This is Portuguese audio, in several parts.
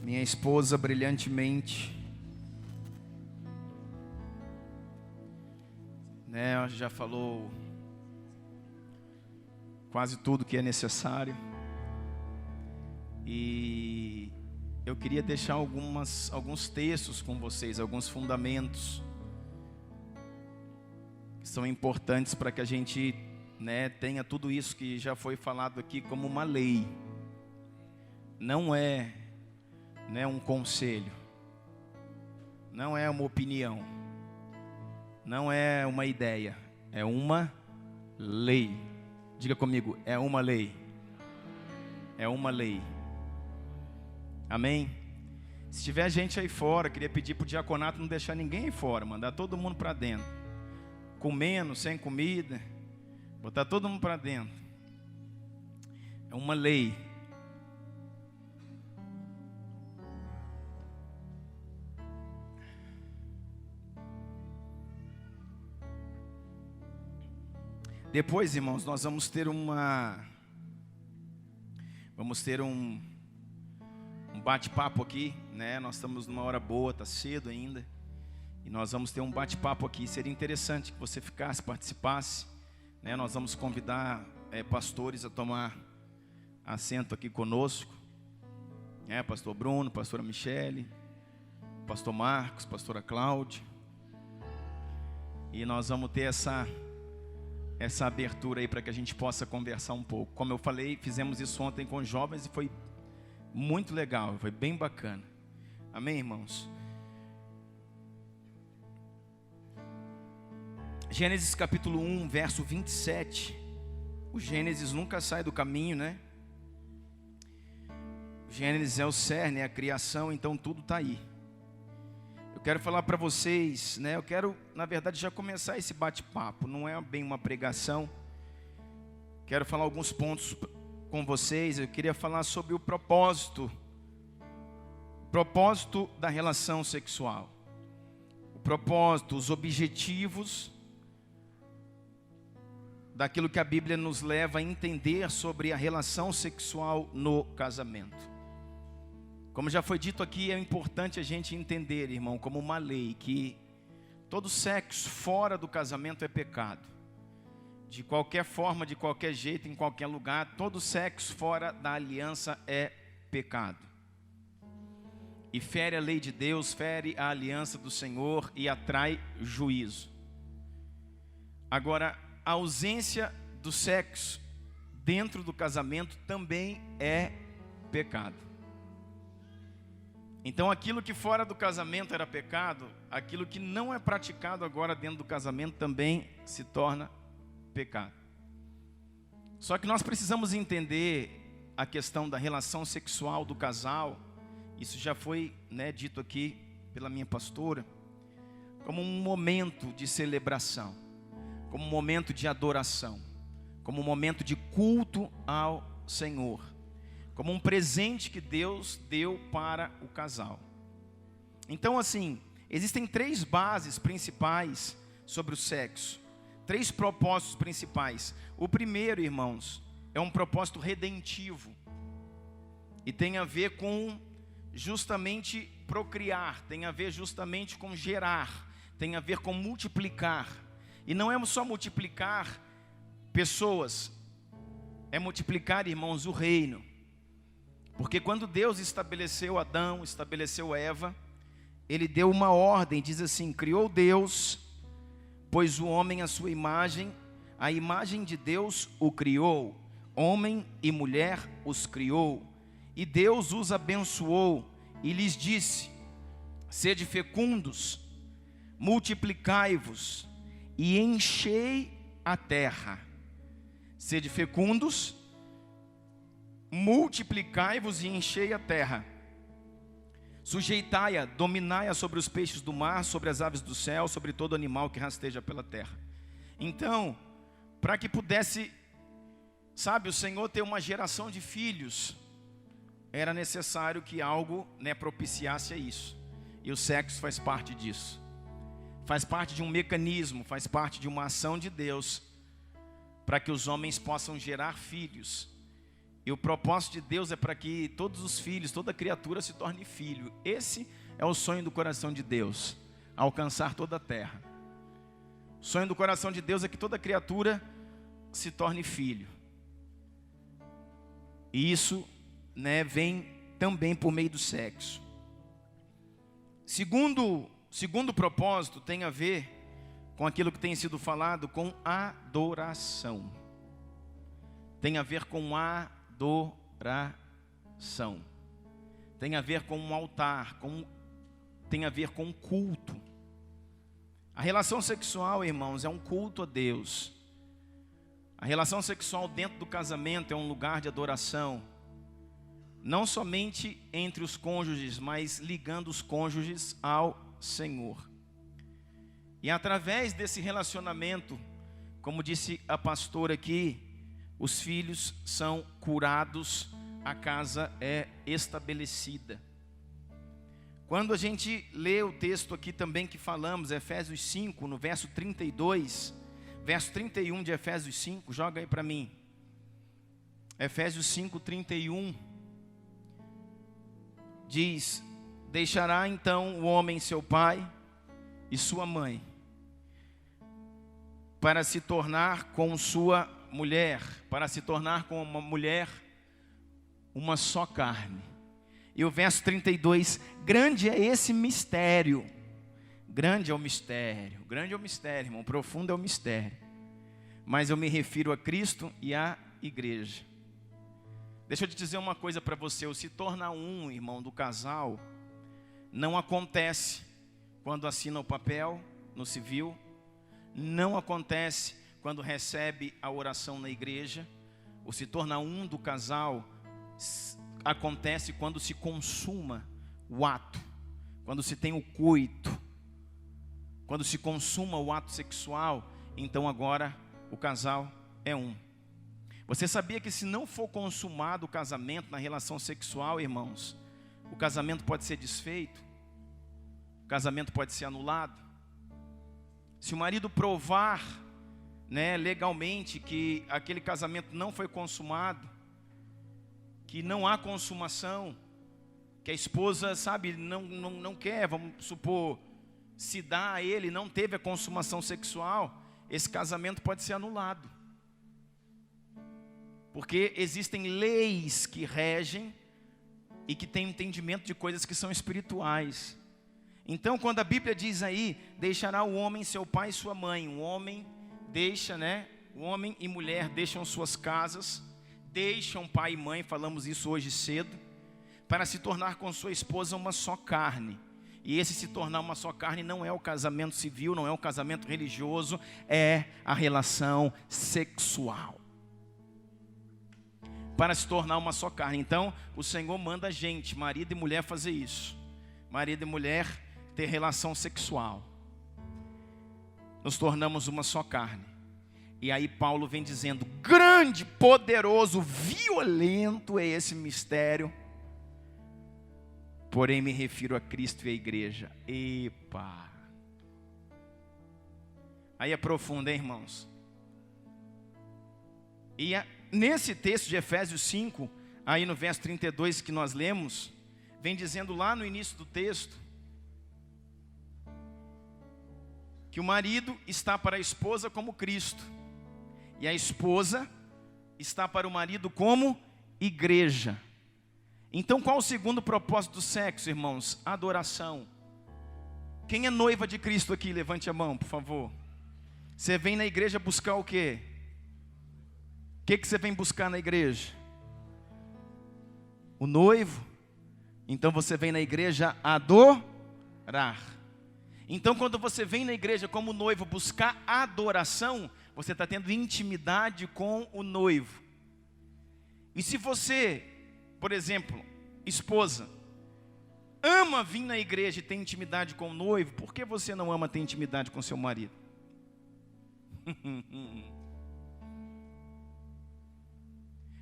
minha esposa brilhantemente, né, já falou quase tudo que é necessário. E eu queria deixar alguns textos com vocês, alguns fundamentos que são importantes para que a gente, né, tenha tudo isso que já foi falado aqui como uma lei. Não é, né, um conselho, não é uma opinião, não é uma ideia, é uma lei. Diga comigo, é uma lei. É uma lei. Amém? Se tiver gente aí fora, queria pedir para o diaconato não deixar ninguém aí fora, mandar todo mundo para dentro. Comendo, sem comida, botar todo mundo para dentro. É uma lei. Depois, irmãos, nós vamos ter um bate-papo aqui, né? Nós estamos numa hora boa, está cedo ainda, e nós vamos ter um bate-papo aqui. Seria interessante que você ficasse, participasse, né? Nós vamos convidar pastores a tomar assento aqui conosco, né? Pastor Bruno, pastora Michele, pastor Marcos, pastora Cláudia, e nós vamos ter essa abertura aí para que a gente possa conversar um pouco. Como eu falei, fizemos isso ontem com os jovens e foi muito legal, foi bem bacana. Amém, irmãos? Gênesis capítulo 1, verso 27. O Gênesis nunca sai do caminho, né? O Gênesis é o cerne, é a criação, então tudo está aí. Eu quero falar para vocês, né? Eu quero, na verdade, já começar esse bate-papo. Não é bem uma pregação. Quero falar alguns pontos com vocês. Eu queria falar sobre o propósito da relação sexual. O propósito, os objetivos daquilo que a Bíblia nos leva a entender sobre a relação sexual no casamento. Como já foi dito aqui, é importante a gente entender, irmão, como uma lei, que todo sexo fora do casamento é pecado. De qualquer forma, de qualquer jeito, em qualquer lugar, todo sexo fora da aliança é pecado. E fere a lei de Deus, fere a aliança do Senhor e atrai juízo. Agora, a ausência do sexo dentro do casamento também é pecado. Então aquilo que fora do casamento era pecado, aquilo que não é praticado agora dentro do casamento também se torna pecado. Só que nós precisamos entender a questão da relação sexual do casal. Isso já foi, né, dito aqui pela minha pastora, como um momento de celebração, como um momento de adoração, como um momento de culto ao Senhor, como um presente que Deus deu para o casal. Então, assim, existem três bases principais sobre o sexo, três propósitos principais. O primeiro, irmãos, é um propósito redentivo e tem a ver com justamente procriar, tem a ver justamente com gerar, tem a ver com multiplicar. E não é só multiplicar pessoas, é multiplicar, irmãos, o reino. Porque quando Deus estabeleceu Adão, estabeleceu Eva, Ele deu uma ordem, diz assim: criou Deus, pois o homem à sua imagem, a imagem de Deus o criou, homem e mulher os criou. E Deus os abençoou e lhes disse: sede fecundos, multiplicai-vos e enchei a terra. Sede fecundos, multiplicai-vos e enchei a terra. Sujeitai-a, dominai-a sobre os peixes do mar, sobre as aves do céu, sobre todo animal que rasteja pela terra. Então, para que pudesse, sabe, o Senhor ter uma geração de filhos, era necessário que algo, né, propiciasse a isso. E o sexo faz parte disso. Faz parte de um mecanismo, faz parte de uma ação de Deus, para que os homens possam gerar filhos. E o propósito de Deus é para que todos os filhos, toda criatura se torne filho. Esse é o sonho do coração de Deus, alcançar toda a terra. O sonho do coração de Deus é que toda criatura se torne filho. E isso, vem também por meio do sexo. Segundo propósito tem a ver com aquilo que tem sido falado, com adoração. Tem a ver com adoração. Tem a ver com um altar, tem a ver com um culto. A relação sexual, irmãos, é um culto a Deus. A relação sexual dentro do casamento é um lugar de adoração. Não somente entre os cônjuges, mas ligando os cônjuges ao Senhor. E através desse relacionamento, como disse a pastora aqui, os filhos são curados, a casa é estabelecida. Quando a gente lê o texto aqui também que falamos, Efésios 5, no verso 32, verso 31 de Efésios 5, joga aí para mim. Efésios 5, 31, diz: deixará então o homem seu pai e sua mãe, para se tornar com sua mulher, para se tornar com uma mulher uma só carne. E o verso 32, grande é esse mistério. Grande é o mistério, irmão, profundo é o mistério. Mas eu me refiro a Cristo e à igreja. Deixa eu te dizer uma coisa para você, o se tornar um, irmão, do casal, não acontece quando assina o papel no civil, não acontece quando recebe a oração na igreja. O se tornar um do casal acontece quando se consuma o ato, quando se tem o coito, quando se consuma o ato sexual, então agora o casal é um. Você sabia que se não for consumado o casamento na relação sexual, irmãos, o casamento pode ser desfeito, o casamento pode ser anulado? Se o marido provar, legalmente que aquele casamento não foi consumado, que não há consumação, que a esposa, não quer, vamos supor, se dá a ele, não teve a consumação sexual, esse casamento pode ser anulado. Porque existem leis que regem e que têm entendimento de coisas que são espirituais. Então, quando a Bíblia diz aí, deixará o homem seu pai e sua mãe, o homem deixa, o homem e mulher deixam suas casas, deixam pai e mãe, falamos isso hoje cedo, para se tornar com sua esposa uma só carne. E esse se tornar uma só carne não é o casamento civil, não é o casamento religioso, é a relação sexual. Para se tornar uma só carne. Então, o Senhor manda a gente, marido e mulher, fazer isso. Marido e mulher ter relação sexual. Nos tornamos uma só carne. E aí Paulo vem dizendo, grande, poderoso, violento é esse mistério. Porém me refiro a Cristo e a igreja. Epa! Aí é profundo, hein, irmãos? E nesse texto de Efésios 5, aí no verso 32 que nós lemos, vem dizendo lá no início do texto, que o marido está para a esposa como Cristo, e a esposa está para o marido como igreja. Então qual o segundo propósito do sexo, irmãos? Adoração. Quem é noiva de Cristo aqui? Levante a mão, por favor. Você vem na igreja buscar o quê? O que você vem buscar na igreja? O noivo. Então você vem na igreja adorar. Então quando você vem na igreja como noivo buscar adoração, você está tendo intimidade com o noivo. E se você, por exemplo, esposa, ama vir na igreja e ter intimidade com o noivo, por que você não ama ter intimidade com seu marido?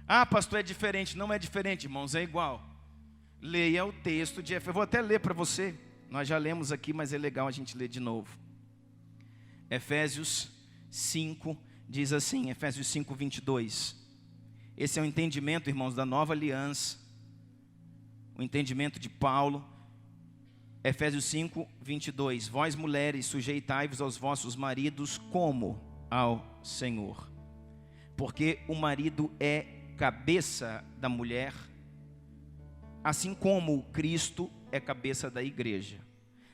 Ah, pastor, é diferente. Não é diferente, irmãos, é igual. Leia o texto de Efésios. Eu vou até ler para você. Nós já lemos aqui, mas é legal a gente ler de novo. Efésios 5 diz assim, Efésios 5, 22. Esse é o entendimento, irmãos, da nova aliança, o entendimento de Paulo. Efésios 5, 22. Vós, mulheres, sujeitai-vos aos vossos maridos como ao Senhor. Porque o marido é cabeça da mulher, assim como Cristo é cabeça da igreja,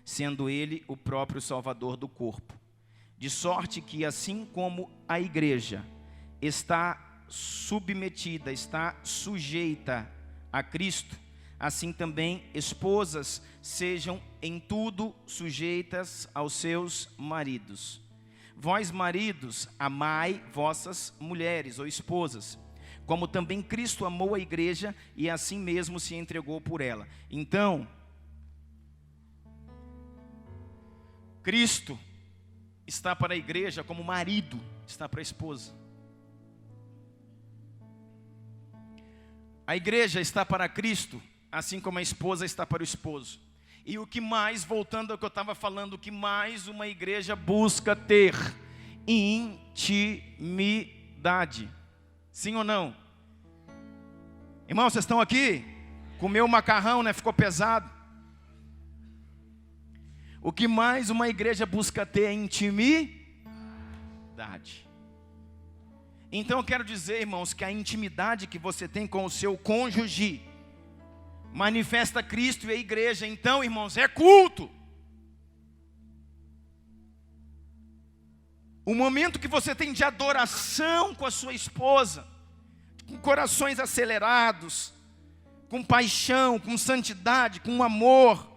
sendo ele o próprio Salvador do corpo. De sorte que, assim como a igreja está submetida, está sujeita a Cristo, assim também esposas sejam em tudo sujeitas aos seus maridos. Vós, maridos, amai vossas mulheres ou esposas, como também Cristo amou a igreja e assim mesmo se entregou por ela. Então, Cristo está para a igreja como o marido está para a esposa. A igreja está para Cristo, assim como a esposa está para o esposo. E o que mais, voltando ao que eu estava falando, o que mais uma igreja busca ter? Intimidade. Sim ou não? Irmãos, vocês estão aqui? Comeu macarrão, né? Ficou pesado. O que mais uma igreja busca ter é intimidade. Então eu quero dizer, irmãos, que a intimidade que você tem com o seu cônjuge manifesta Cristo e a igreja. Então, irmãos, é culto. O momento que você tem de adoração com a sua esposa, com corações acelerados, com paixão, com santidade, com amor,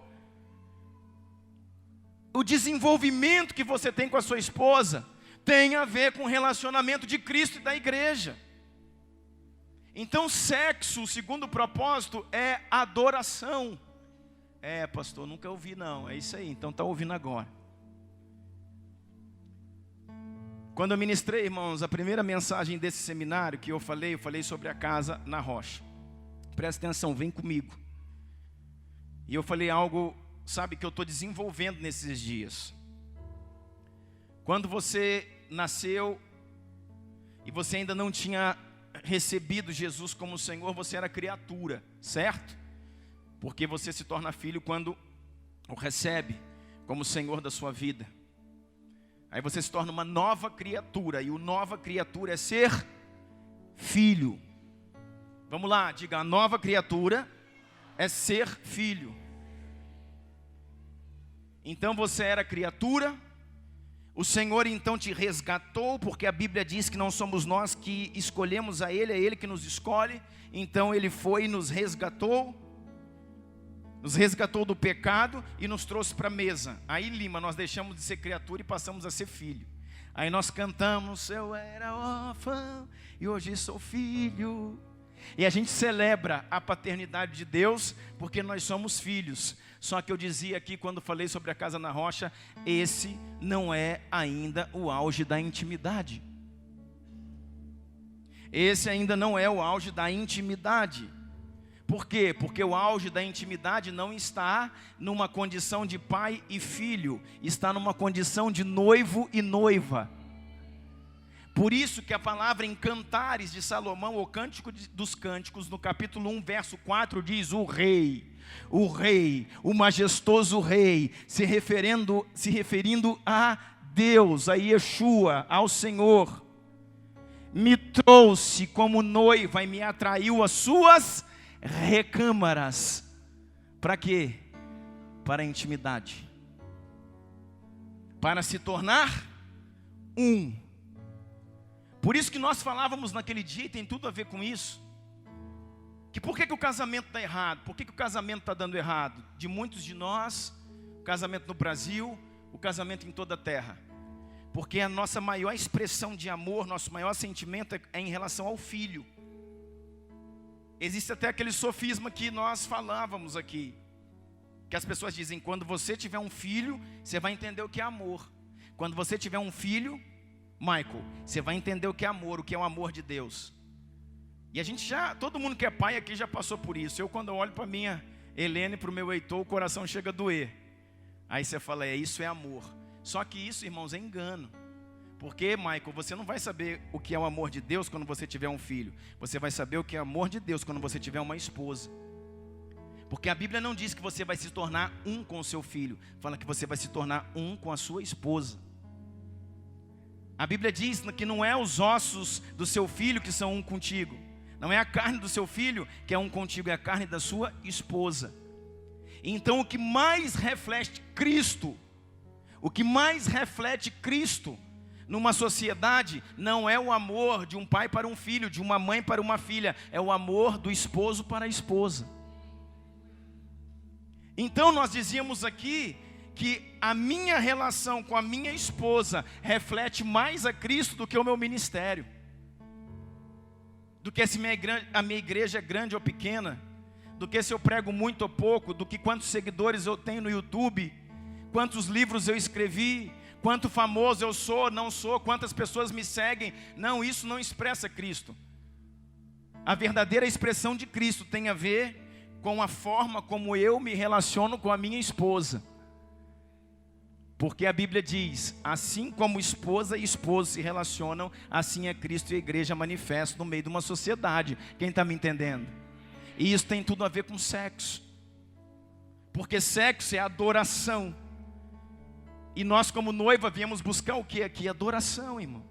o desenvolvimento que você tem com a sua esposa tem a ver com o relacionamento de Cristo e da igreja. Então, sexo, segundo o propósito, é adoração. É, pastor, nunca ouvi não. É isso aí, então está ouvindo agora. Quando eu ministrei, irmãos, a primeira mensagem desse seminário que eu falei sobre a casa na rocha. Presta atenção, vem comigo. E eu falei algo, sabe, que eu estou desenvolvendo nesses dias. Quando você nasceu e você ainda não tinha recebido Jesus como Senhor, você era criatura, certo? Porque você se torna filho quando o recebe como Senhor da sua vida. Aí você se torna uma nova criatura, e o nova criatura é ser filho. Vamos lá, diga, a nova criatura é ser filho. Então você era criatura, o Senhor então te resgatou, porque a Bíblia diz que não somos nós que escolhemos a Ele, é Ele que nos escolhe. Então Ele foi e nos resgatou do pecado e nos trouxe para a mesa. Aí, Lima, nós deixamos de ser criatura e passamos a ser filho. Aí nós cantamos, eu era órfão e hoje sou filho. E a gente celebra a paternidade de Deus, porque nós somos filhos. Só que eu dizia aqui, quando falei sobre a casa na rocha, esse não é ainda o auge da intimidade. Esse ainda não é o auge da intimidade. Por quê? Porque o auge da intimidade não está numa condição de pai e filho, está numa condição de noivo e noiva. Por isso que a palavra em Cantares de Salomão, o Cântico dos Cânticos, no capítulo 1, verso 4, diz: o rei, o majestoso rei, se referindo a Deus, a Yeshua, ao Senhor, me trouxe como noiva e me atraiu às suas recâmaras. Para quê? Para a intimidade, para se tornar um. Por isso que nós falávamos naquele dia, e tem tudo a ver com isso, que por que o casamento está errado? Por que o casamento está dando errado? De muitos de nós, o casamento no Brasil, o casamento em toda a terra. Porque a nossa maior expressão de amor, nosso maior sentimento é em relação ao filho. Existe até aquele sofisma que nós falávamos aqui, que as pessoas dizem, quando você tiver um filho, você vai entender o que é amor. Quando você tiver um filho, Michael, você vai entender o que é amor, o que é o amor de Deus. E a gente todo mundo que é pai aqui já passou por isso. Eu, quando eu olho para minha Helene e para o meu Heitor, o coração chega a doer. Aí você fala, isso é amor. Só que isso, irmãos, é engano. Porque, Michael, você não vai saber o que é o amor de Deus quando você tiver um filho. Você vai saber o que é o amor de Deus quando você tiver uma esposa. Porque a Bíblia não diz que você vai se tornar um com o seu filho. Fala que você vai se tornar um com a sua esposa. A Bíblia diz que não é os ossos do seu filho que são um contigo. Não é a carne do seu filho que é um contigo, é a carne da sua esposa. Então o que mais reflete Cristo, numa sociedade, não é o amor de um pai para um filho, de uma mãe para uma filha, é o amor do esposo para a esposa. Então nós dizíamos aqui que a minha relação com a minha esposa reflete mais a Cristo do que o meu ministério, do que se a minha igreja é grande ou pequena, do que se eu prego muito ou pouco, do que quantos seguidores eu tenho no YouTube, quantos livros eu escrevi, quanto famoso eu sou, não sou, quantas pessoas me seguem. Não, isso não expressa Cristo. A verdadeira expressão de Cristo tem a ver com a forma como eu me relaciono com a minha esposa. Porque a Bíblia diz, assim como esposa e esposo se relacionam, assim é Cristo e a igreja manifesta no meio de uma sociedade. Quem está me entendendo? E isso tem tudo a ver com sexo. Porque sexo é adoração. E nós como noiva viemos buscar o que aqui? Adoração, irmão.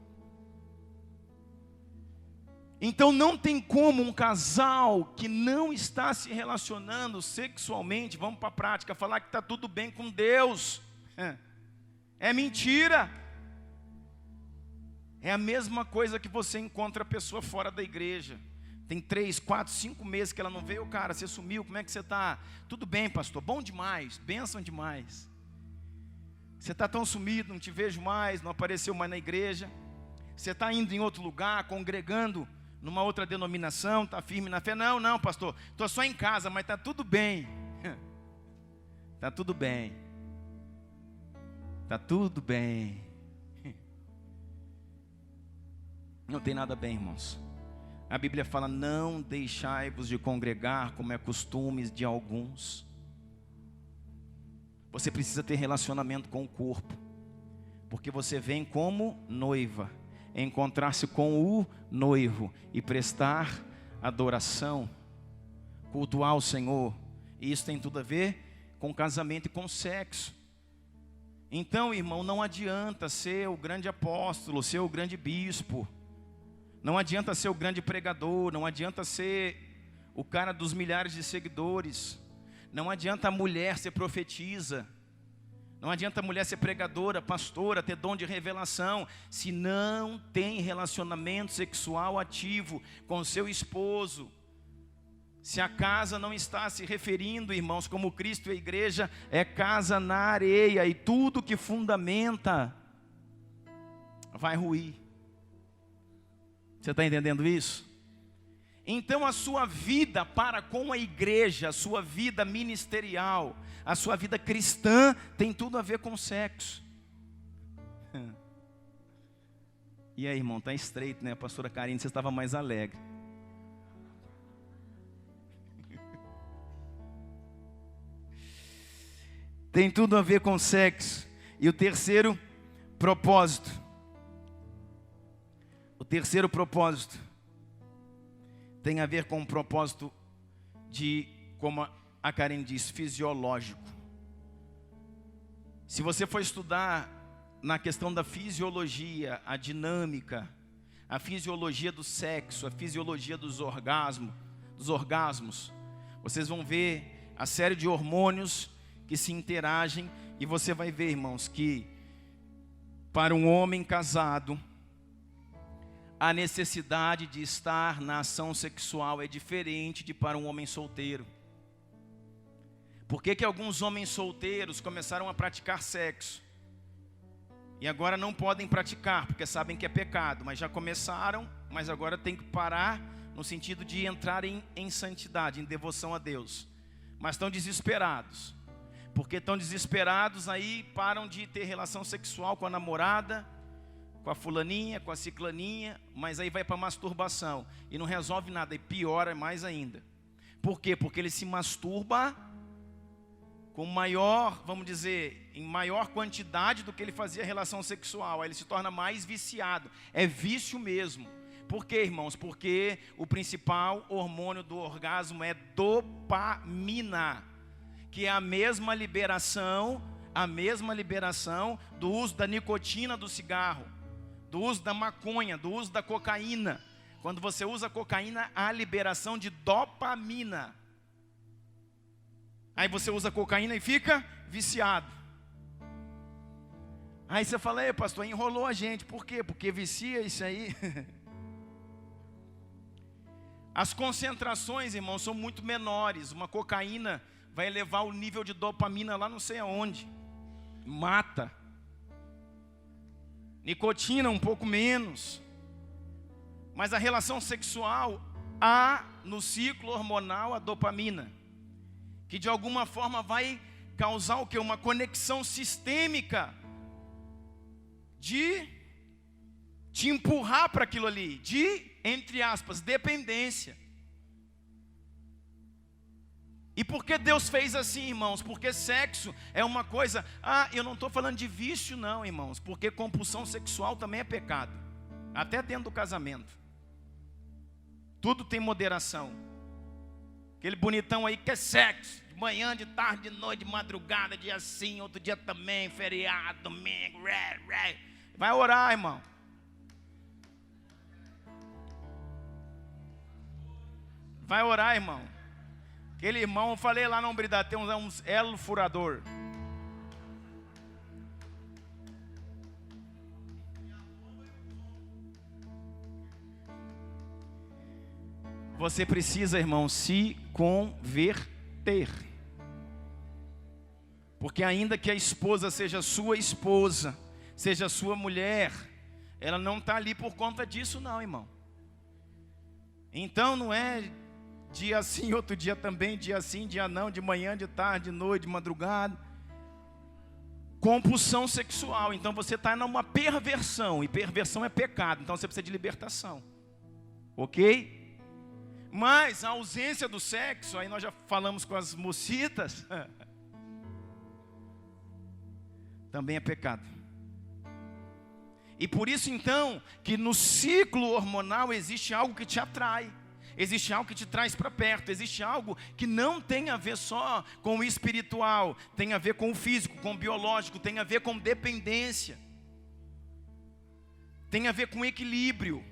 Então não tem como um casal que não está se relacionando sexualmente, vamos para a prática, falar que está tudo bem com Deus. É mentira. É a mesma coisa que você encontra a pessoa fora da igreja. Tem 3, 4, 5 meses que ela não veio. Cara, você sumiu, como é que você está? Tudo bem, pastor, bom demais, bênção demais. Você está tão sumido, não te vejo mais, não apareceu mais na igreja. Você está indo em outro lugar, congregando numa outra denominação, está firme na fé. Não, pastor, estou só em casa, mas está tudo bem. Está tudo bem. Está tudo bem. Não tem nada bem, irmãos. A Bíblia fala, não deixai-vos de congregar, como é costume de alguns. Você precisa ter relacionamento com o corpo, porque você vem como noiva, encontrar-se com o noivo e prestar adoração, cultuar o Senhor. E isso tem tudo a ver com casamento e com sexo. Então, irmão, não adianta ser o grande apóstolo, ser o grande bispo, não adianta ser o grande pregador, não adianta ser o cara dos milhares de seguidores, não adianta a mulher ser profetisa, não adianta a mulher ser pregadora, pastora, ter dom de revelação, se não tem relacionamento sexual ativo com o seu esposo. Se a casa não está se referindo, irmãos, como Cristo e a igreja, é casa na areia, e tudo que fundamenta vai ruir. Você está entendendo isso? Então a sua vida para com a igreja, a sua vida ministerial, a sua vida cristã tem tudo a ver com sexo. E aí, irmão, está estreito, né? A pastora Karine, você estava mais alegre. Tem tudo a ver com sexo. E o terceiro propósito. O terceiro propósito tem a ver com um propósito de, como a Karen diz, fisiológico. Se você for estudar na questão da fisiologia, a dinâmica, a fisiologia do sexo, a fisiologia dos orgasmos, vocês vão ver a série de hormônios que se interagem, e você vai ver, irmãos, que para um homem casado, a necessidade de estar na ação sexual é diferente de para um homem solteiro. Por que alguns homens solteiros começaram a praticar sexo? E agora não podem praticar, porque sabem que é pecado, mas já começaram, mas agora tem que parar, no sentido de entrar em santidade, em devoção a Deus. Mas estão desesperados, porque estão desesperados, aí param de ter relação sexual com a namorada, com a fulaninha, com a ciclaninha, mas aí vai para masturbação, e não resolve nada, e piora mais ainda. Por quê? Porque ele se masturba com maior, vamos dizer, em maior quantidade do que ele fazia relação sexual. Aí ele se torna mais viciado. É vício mesmo. Por quê, irmãos? Porque o principal hormônio do orgasmo é dopamina, que é a mesma liberação do uso da nicotina do cigarro, do uso da maconha, do uso da cocaína. Quando você usa cocaína, há liberação de dopamina. Aí você usa cocaína e fica viciado. Aí você fala, ei, pastor, enrolou a gente. Por quê? Porque vicia isso aí. As concentrações, irmãos, são muito menores. Uma cocaína vai elevar o nível de dopamina lá não sei aonde. Mata. Nicotina um pouco menos. Mas a relação sexual, há no ciclo hormonal a dopamina, que de alguma forma vai causar o quê? Uma conexão sistêmica de te empurrar para aquilo ali, de, entre aspas, dependência. E por que Deus fez assim, irmãos? Porque sexo é uma coisa... eu não estou falando de vício não, irmãos, porque compulsão sexual também é pecado, até dentro do casamento. Tudo tem moderação. Aquele bonitão aí que quer sexo, de manhã, de tarde, de noite, de madrugada, dia assim, outro dia também, feriado, domingo, vai orar, irmão. Vai orar, irmão. Aquele irmão, eu falei lá na Umbridade, tem uns elo furador. Você precisa, irmão, se converter. Porque ainda que a esposa seja sua esposa, seja sua mulher, ela não está ali por conta disso não, irmão. Então não é dia sim, outro dia também, dia sim, dia não, de manhã, de tarde, de noite, de madrugada. Compulsão sexual, então você está numa perversão, e perversão é pecado, então você precisa de libertação. Ok? Mas a ausência do sexo, aí nós já falamos com as mocitas, também é pecado. E por isso então, que no ciclo hormonal existe algo que te atrai, existe algo que te traz para perto, existe algo que não tem a ver só com o espiritual, tem a ver com o físico, com o biológico, tem a ver com dependência, tem a ver com equilíbrio.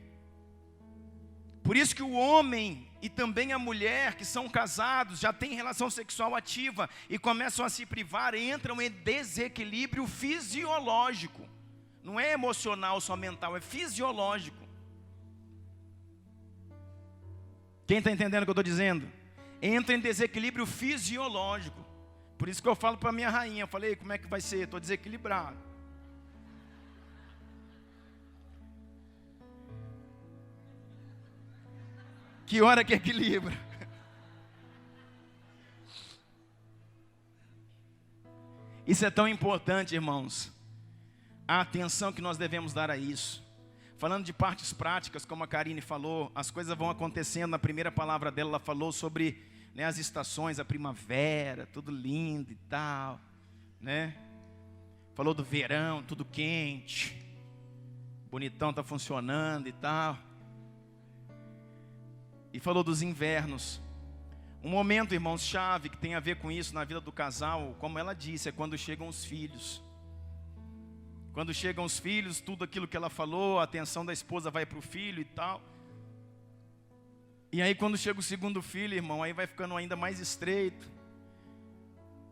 Por isso que o homem e também a mulher que são casados, já têm relação sexual ativa e começam a se privar, entram em desequilíbrio fisiológico. Não é emocional, só mental, é fisiológico. Quem está entendendo o que eu estou dizendo? Entra em desequilíbrio fisiológico. Por isso que eu falo para minha rainha, eu falei, como é que vai ser? Estou desequilibrado. Que hora que equilibra? Isso é tão importante, irmãos. A atenção que nós devemos dar a isso. Falando de partes práticas, como a Karine falou, as coisas vão acontecendo. Na primeira palavra dela, ela falou sobre, né, as estações, a primavera, tudo lindo e tal, né? Falou do verão, tudo quente, bonitão, está funcionando e tal. E falou dos invernos. Um momento, irmãos, chave que tem a ver com isso na vida do casal, como ela disse, é quando chegam os filhos. Quando chegam os filhos, tudo aquilo que ela falou, a atenção da esposa vai para o filho e tal. E aí quando chega o segundo filho, irmão, aí vai ficando ainda mais estreito.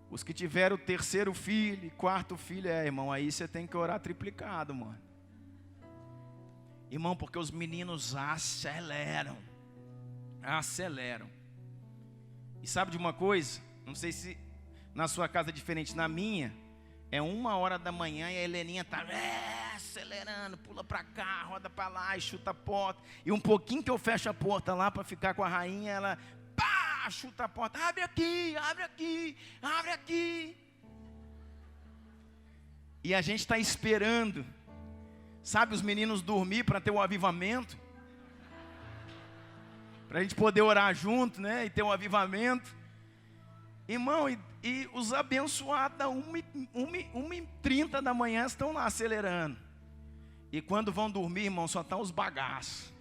Os que tiveram o terceiro filho, quarto filho, irmão, aí você tem que orar triplicado, mano. Irmão, porque os meninos aceleram. E sabe de uma coisa? Não sei se na sua casa é diferente. Na minha, é 1h da manhã e a Heleninha está acelerando, pula para cá, roda para lá e chuta a porta. E um pouquinho que eu fecho a porta lá para ficar com a rainha, ela pá, chuta a porta. Abre aqui, abre aqui, abre aqui. E a gente está esperando, sabe, os meninos dormir para ter o avivamento. Para a gente poder orar junto, né? E ter um avivamento. Irmão, e os abençoados da 1h30 da manhã estão lá acelerando. E quando vão dormir, irmão, só estão os bagaços.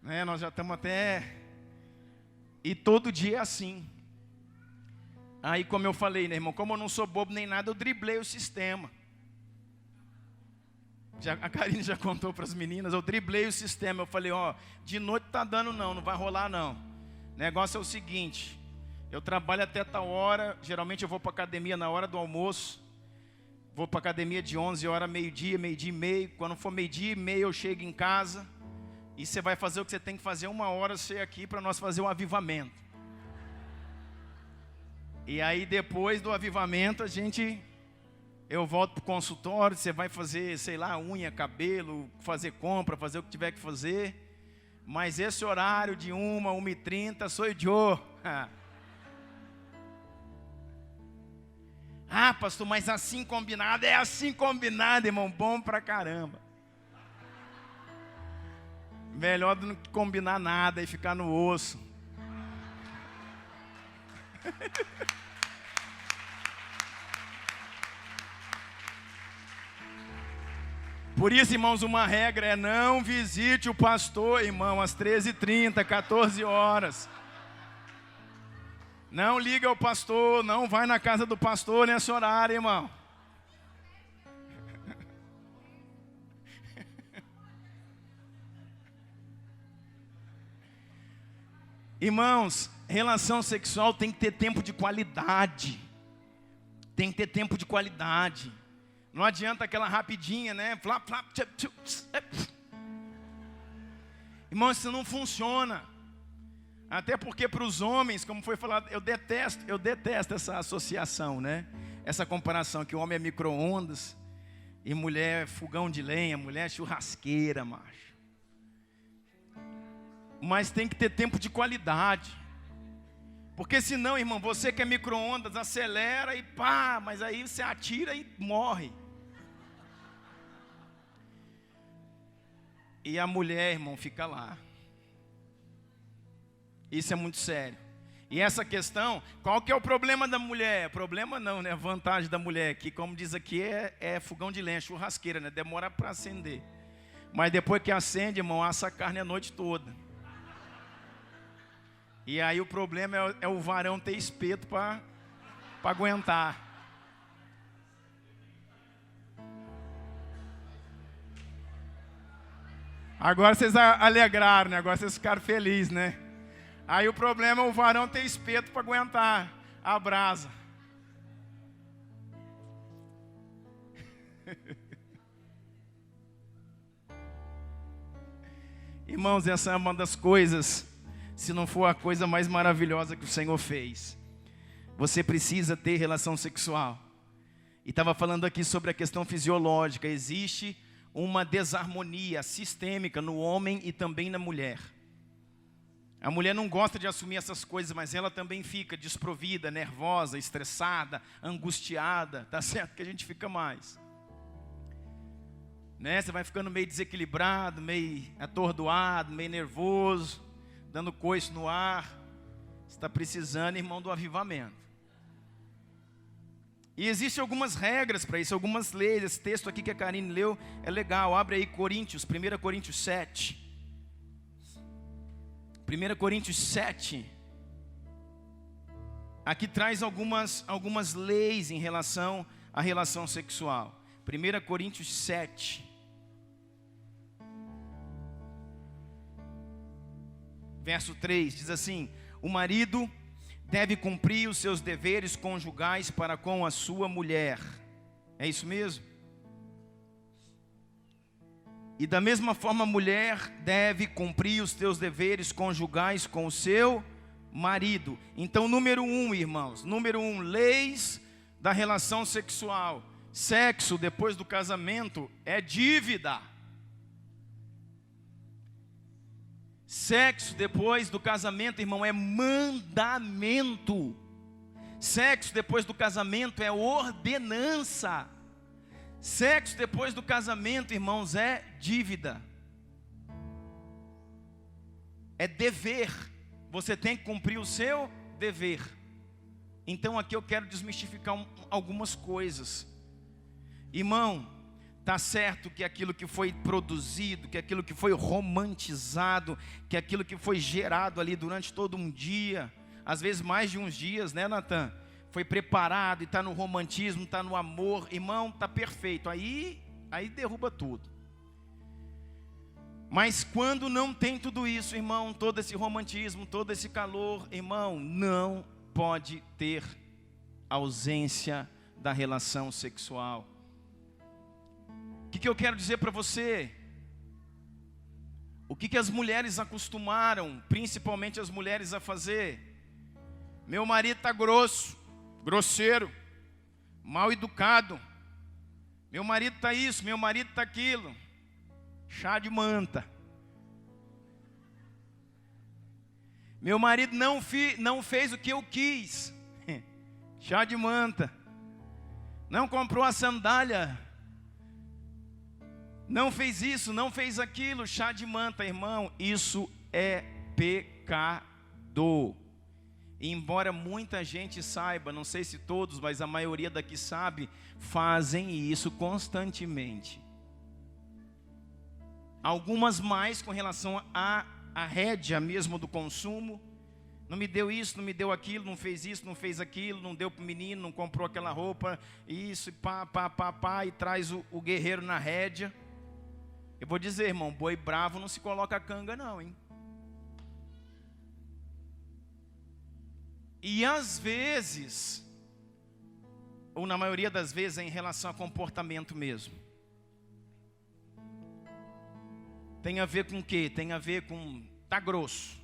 Né? Nós já estamos até... E todo dia é assim. Aí, como eu falei, né, irmão? Como eu não sou bobo nem nada, eu driblei o sistema. A Karine já contou para as meninas, eu driblei o sistema. Eu falei, ó, de noite tá dando não vai rolar não. O negócio é o seguinte, eu trabalho até tal hora, geralmente eu vou para academia na hora do almoço. Vou para academia de 11 horas, meio-dia e meio. Quando for meio-dia e meio eu chego em casa. E você vai fazer o que você tem que fazer 1 hora, você aqui para nós fazer um avivamento. E aí depois do avivamento eu volto para o consultório, você vai fazer, sei lá, unha, cabelo, fazer compra, fazer o que tiver que fazer. Mas esse horário de 1h30, sou eu. Ah, pastor, mas assim combinado, é assim combinado, irmão, bom pra caramba. Melhor do que combinar nada e ficar no osso. Por isso, irmãos, uma regra é não visite o pastor, irmão, às 13h30, 14 horas. Não liga ao pastor, não vai na casa do pastor nesse horário, irmão. Irmãos, relação sexual tem que ter tempo de qualidade. Tem que ter tempo de qualidade. Não adianta aquela rapidinha, né? Flap, flap, tchup, tchup. Irmão, isso não funciona. Até porque para os homens, como foi falado, eu detesto essa associação, né? Essa comparação que o homem é micro-ondas e mulher é fogão de lenha, mulher é churrasqueira, macho. Mas tem que ter tempo de qualidade. Porque senão, irmão, você que é micro-ondas, acelera e pá, mas aí você atira e morre. E a mulher, irmão, fica lá. Isso é muito sério. E essa questão, qual que é o problema da mulher? Problema não, né? A vantagem da mulher, que como diz aqui, é fogão de lenha, churrasqueira, né? Demora para acender. Mas depois que acende, irmão, assa a carne a noite toda. E aí o problema é o varão ter espeto para aguentar. Agora vocês alegraram, né? Agora vocês ficaram felizes, né? Aí o problema é o varão ter espeto para aguentar a brasa. Irmãos, essa é uma das coisas, se não for a coisa mais maravilhosa que o Senhor fez. Você precisa ter relação sexual. E estava falando aqui sobre a questão fisiológica. Existe uma desarmonia sistêmica no homem e também na mulher. A mulher não gosta de assumir essas coisas, mas ela também fica desprovida, nervosa, estressada, angustiada. Tá certo que a gente fica mais. Né? Você vai ficando meio desequilibrado, meio atordoado, meio nervoso, dando coice no ar. Você está precisando, irmão, do avivamento. E existem algumas regras para isso, algumas leis. Esse texto aqui que a Karine leu é legal. Abre aí Coríntios, 1 Coríntios 7. 1 Coríntios 7. Aqui traz algumas leis em relação à relação sexual. 1 Coríntios 7. Verso 3, diz assim: o marido deve cumprir os seus deveres conjugais para com a sua mulher. É isso mesmo? E da mesma forma a mulher deve cumprir os seus deveres conjugais com o seu marido. Então, número 1, irmãos. Número 1, leis da relação sexual. Sexo depois do casamento é dívida. Sexo depois do casamento, irmão, é mandamento. Sexo depois do casamento é ordenança. Sexo depois do casamento, irmãos, é dívida. É dever. Você tem que cumprir o seu dever. Então aqui eu quero desmistificar algumas coisas. Irmão, tá certo que aquilo que foi produzido, que aquilo que foi romantizado, que aquilo que foi gerado ali durante todo um dia, às vezes mais de uns dias, né, Natan? Foi preparado e está no romantismo, está no amor, irmão, está perfeito. Aí derruba tudo. Mas quando não tem tudo isso, irmão, todo esse romantismo, todo esse calor, irmão, não pode ter ausência da relação sexual. O que eu quero dizer para você? O que as mulheres acostumaram, principalmente as mulheres, a fazer? Meu marido está grosso, grosseiro, mal educado. Meu marido está isso, meu marido está aquilo. Chá de manta. Meu marido não fez o que eu quis. Chá de manta. Não comprou a sandália. Não fez isso, não fez aquilo. Chá de manta, irmão. Isso é pecado. E embora muita gente saiba, não sei se todos, mas a maioria daqui sabe, fazem isso constantemente. Algumas mais com relação à rédea mesmo do consumo. Não me deu isso, não me deu aquilo, não fez isso, não fez aquilo, não deu para o menino, não comprou aquela roupa, isso, e pá, e traz o guerreiro na rédea. Eu vou dizer, irmão, boi bravo não se coloca canga não, hein? E às vezes, ou na maioria das vezes, é em relação a comportamento mesmo. Tem a ver com o quê? Tem a ver com, tá grosso,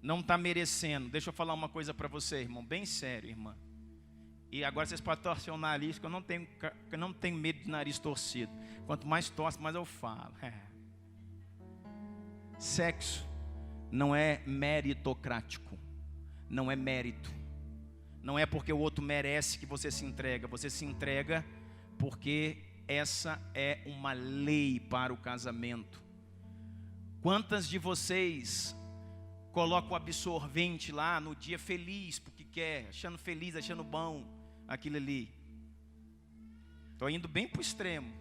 não tá merecendo. Deixa eu falar uma coisa para você, irmão, bem sério, irmã. E agora vocês podem torcer o nariz, que eu não tenho medo de nariz torcido. Quanto mais torce, mais eu falo. Sexo não é meritocrático, não é mérito. Não é porque o outro merece que você se entrega. Você se entrega porque essa é uma lei para o casamento. Quantas de vocês colocam o absorvente lá no dia feliz, porque quer, achando feliz, achando bom aquilo ali? Estou indo bem para o extremo.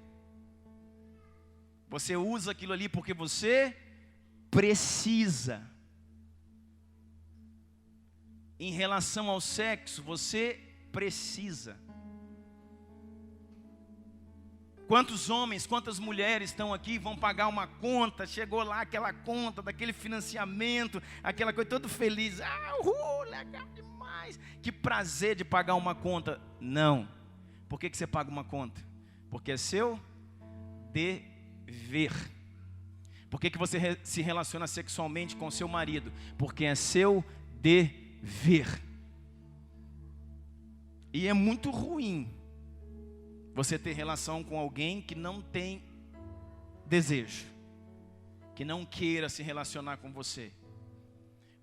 Você usa aquilo ali porque você precisa. Em relação ao sexo, você precisa. Quantos homens, quantas mulheres estão aqui, vão pagar uma conta, chegou lá aquela conta, daquele financiamento, aquela coisa, todo feliz, legal demais, que prazer de pagar uma conta. Não. Por que você paga uma conta? Porque é seu dever. Por que você se relaciona sexualmente com seu marido? Porque é seu dever. E é muito ruim você ter relação com alguém que não tem desejo, que não queira se relacionar com você.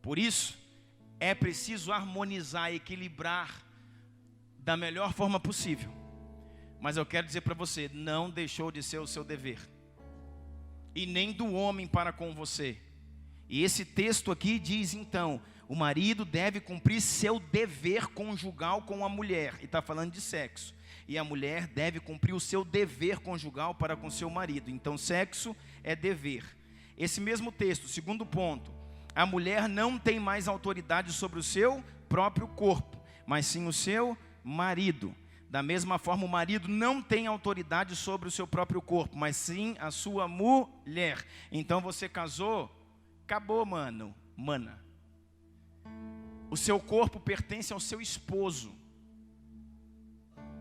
Por isso, é preciso harmonizar, equilibrar da melhor forma possível. Mas eu quero dizer para você, não deixou de ser o seu dever. E nem do homem para com você. E esse texto aqui diz então, o marido deve cumprir seu dever conjugal com a mulher. E está falando de sexo. E a mulher deve cumprir o seu dever conjugal para com seu marido. Então sexo é dever. Esse mesmo texto, segundo ponto. A mulher não tem mais autoridade sobre o seu próprio corpo, mas sim o seu marido. Da mesma forma, o marido não tem autoridade sobre o seu próprio corpo, mas sim a sua mulher. Então você casou, acabou, mana. O seu corpo pertence ao seu esposo.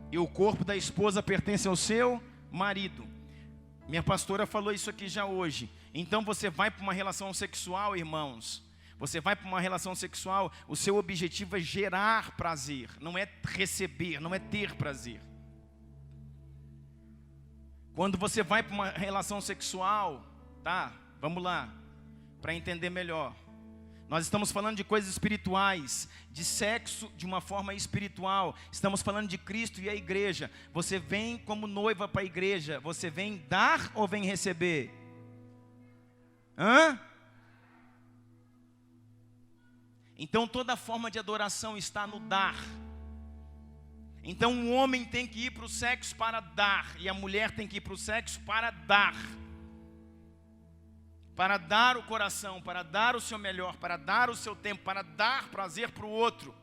E o corpo da esposa pertence ao seu marido. Minha pastora falou isso aqui já hoje. Então você vai para uma relação sexual, irmãos. Você vai para uma relação sexual, o seu objetivo é gerar prazer, não é receber, não é ter prazer. Quando você vai para uma relação sexual, tá? Vamos lá, para entender melhor. Nós estamos falando de coisas espirituais, de sexo de uma forma espiritual. Estamos falando de Cristo e a igreja. Você vem como noiva para a igreja, você vem dar ou vem receber? Então toda forma de adoração está no dar. Então o homem tem que ir para o sexo para dar, e a mulher tem que ir para o sexo para dar. Para dar o coração, para dar o seu melhor, para dar o seu tempo, para dar prazer para o outro.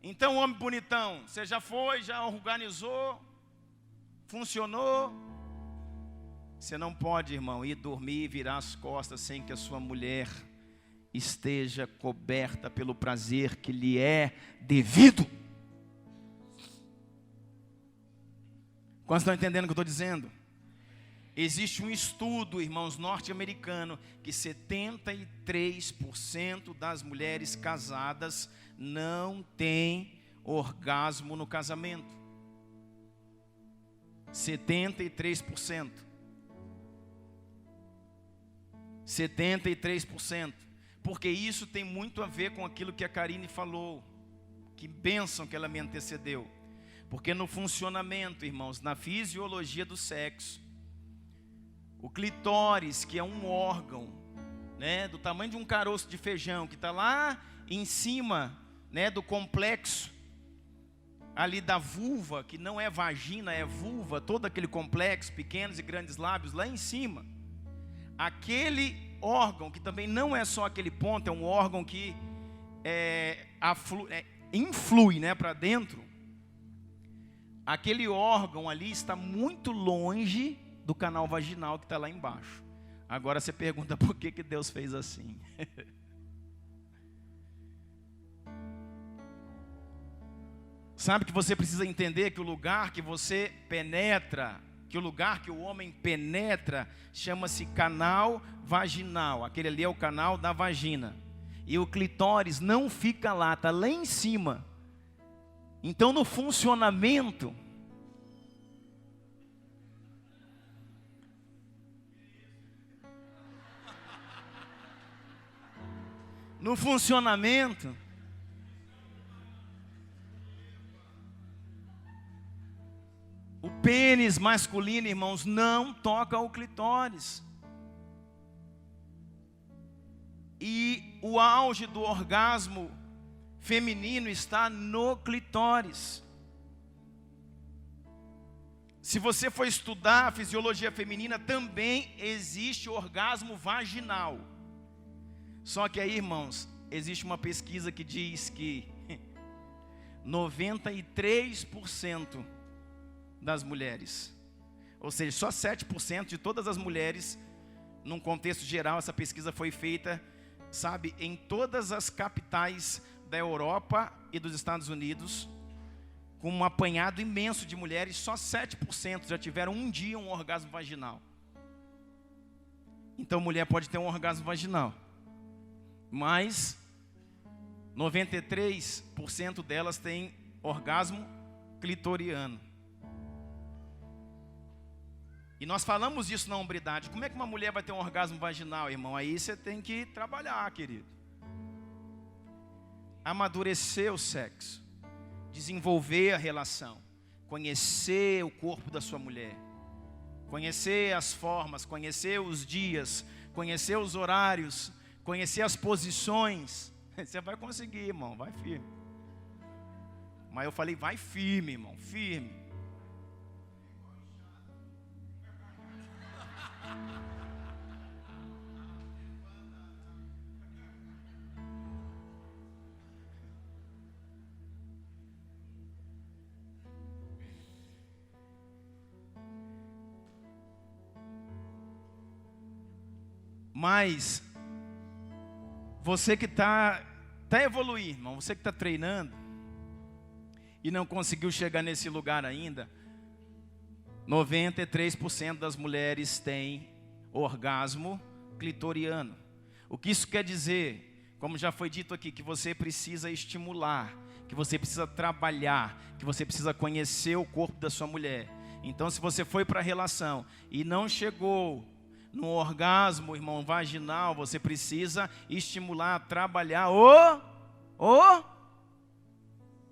Então, homem bonitão, você já foi, já organizou, funcionou. Você não pode, irmão, ir dormir e virar as costas sem que a sua mulher esteja coberta pelo prazer que lhe é devido. Quantos estão entendendo o que eu estou dizendo? Existe um estudo, irmãos, norte-americano, que 73% das mulheres casadas não têm orgasmo no casamento. 73%. 73%. Porque isso tem muito a ver com aquilo que a Karine falou. Que bênção que ela me antecedeu. Porque no funcionamento, irmãos, na fisiologia do sexo, o clitóris, que é um órgão, né, do tamanho de um caroço de feijão, que está lá em cima, né, do complexo, ali da vulva, que não é vagina, é vulva, todo aquele complexo, pequenos e grandes lábios, lá em cima. Aquele órgão, que também não é só aquele ponto, é um órgão que influi, né, para dentro. Aquele órgão ali está muito longe do canal vaginal que está lá embaixo. Agora você pergunta por que Deus fez assim. Sabe que você precisa entender que o lugar que você penetra, que o lugar que o homem penetra, chama-se canal vaginal. Aquele ali é o canal da vagina. E o clitóris não fica lá, está lá em cima. Então no funcionamento, o pênis masculino, irmãos, não toca o clitóris. E o auge do orgasmo feminino está no clitóris. Se você for estudar a fisiologia feminina, também existe orgasmo vaginal. Só que aí, irmãos, existe uma pesquisa que diz que 93% das mulheres, ou seja, só 7% de todas as mulheres, num contexto geral, essa pesquisa foi feita, sabe, em todas as capitais da Europa e dos Estados Unidos, com um apanhado imenso de mulheres, só 7% já tiveram um dia um orgasmo vaginal. Então, mulher pode ter um orgasmo vaginal, mas 93% delas têm orgasmo clitoriano. E nós falamos disso na hombridade. Como é que uma mulher vai ter um orgasmo vaginal, irmão? Aí você tem que trabalhar, querido. Amadurecer o sexo, desenvolver a relação, conhecer o corpo da sua mulher, conhecer as formas, conhecer os dias, conhecer os horários, conhecer as posições. Você vai conseguir, irmão, vai firme. Mas eu falei, vai firme, irmão, firme. Mas você que está evoluindo, irmão, você que está treinando e não conseguiu chegar nesse lugar ainda, 93% das mulheres têm orgasmo clitoriano. O que isso quer dizer? Como já foi dito aqui, que você precisa estimular, que você precisa trabalhar, que você precisa conhecer o corpo da sua mulher. Então, se você foi para a relação e não chegou no orgasmo, irmão, vaginal, você precisa estimular, trabalhar.